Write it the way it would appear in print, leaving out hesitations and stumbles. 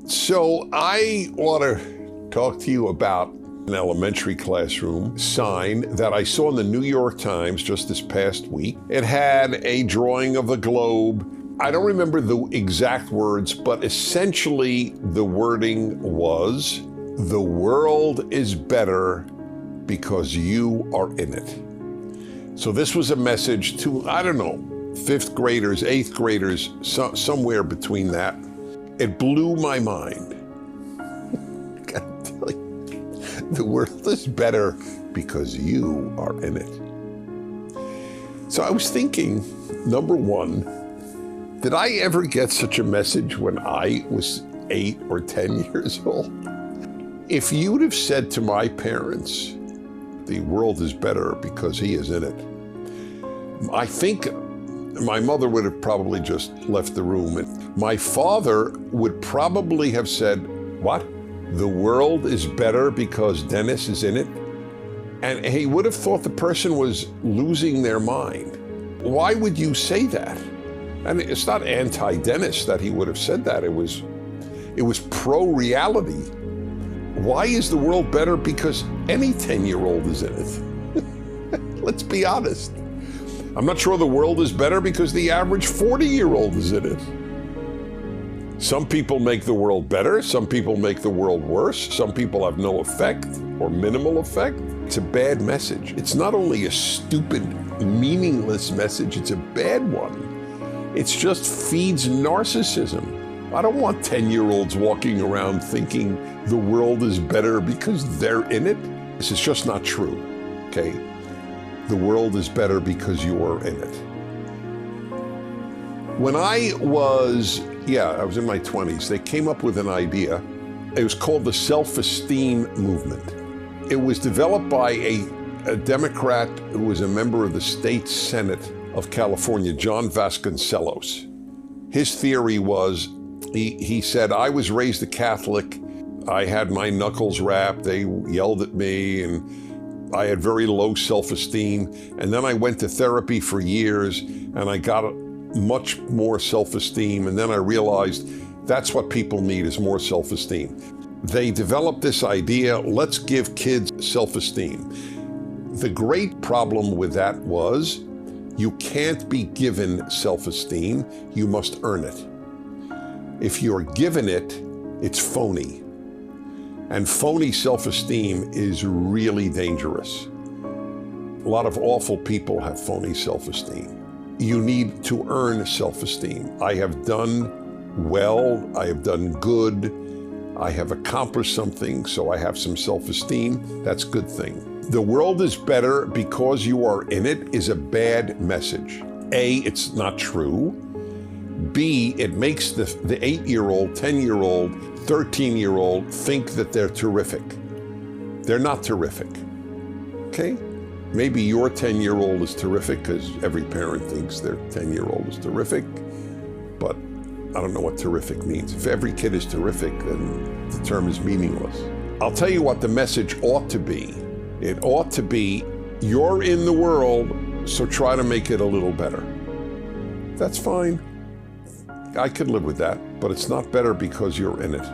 So I want to talk to you about an elementary classroom sign that I saw in the New York Times just this past week. It had a drawing of a globe. I don't remember the exact words, but essentially the wording was, "The world is better because you are in it." So this was a message to, I don't know, 5th graders, 8th graders, somewhere between that. It blew my mind. I gotta tell you, the world is better because you are in it. So I was thinking, number one, did I ever get such a message when I was 8 or 10 years old? If you'd have said to my parents, the world is better because he is in it, I think my mother would have probably just left the room. And my father would probably have said, "What? The world is better because Dennis is in it?" And he would have thought the person was losing their mind. Why would you say that? I mean, it's not anti-Dennis that he would have said that. It was pro-reality. Why is the world better? Because any 10-year-old is in it. Let's be honest. I'm not sure the world is better because the average 40-year-old is in it. Some people make the world better. Some people make the world worse. Some people have no effect or minimal effect. It's a bad message. It's not only a stupid, meaningless message, it's a bad one. It just feeds narcissism. I don't want 10-year-olds walking around thinking the world is better because they're in it. This is just not true, okay? The world is better because you are in it. When I was in my 20s, they came up with an idea. It was called the self-esteem movement. It was developed by a Democrat who was a member of the state Senate of California, John Vasconcellos. His theory was, he said, I was raised a Catholic. I had my knuckles rapped. They yelled at me, and I had very low self-esteem. And then I went to therapy for years, and I got much more self-esteem. And then I realized that's what people need, is more self-esteem. They developed this idea, let's give kids self-esteem. The great problem with that was, you can't be given self-esteem, you must earn it. If you're given it, it's phony. And phony self-esteem is really dangerous. A lot of awful people have phony self-esteem. You need to earn self-esteem. I have done well, I have done good, I have accomplished something, so I have some self-esteem. That's a good thing. The world is better because you are in it is a bad message. A, it's not true. B, it makes the 8-year-old, 10-year-old, 13-year-old think that they're terrific. They're not terrific, okay? Maybe your 10-year-old is terrific because every parent thinks their 10-year-old is terrific, but I don't know what terrific means. If every kid is terrific, then the term is meaningless. I'll tell you what the message ought to be. It ought to be, you're in the world, so try to make it a little better. That's fine. I could live with that, but it's not better because you're in it.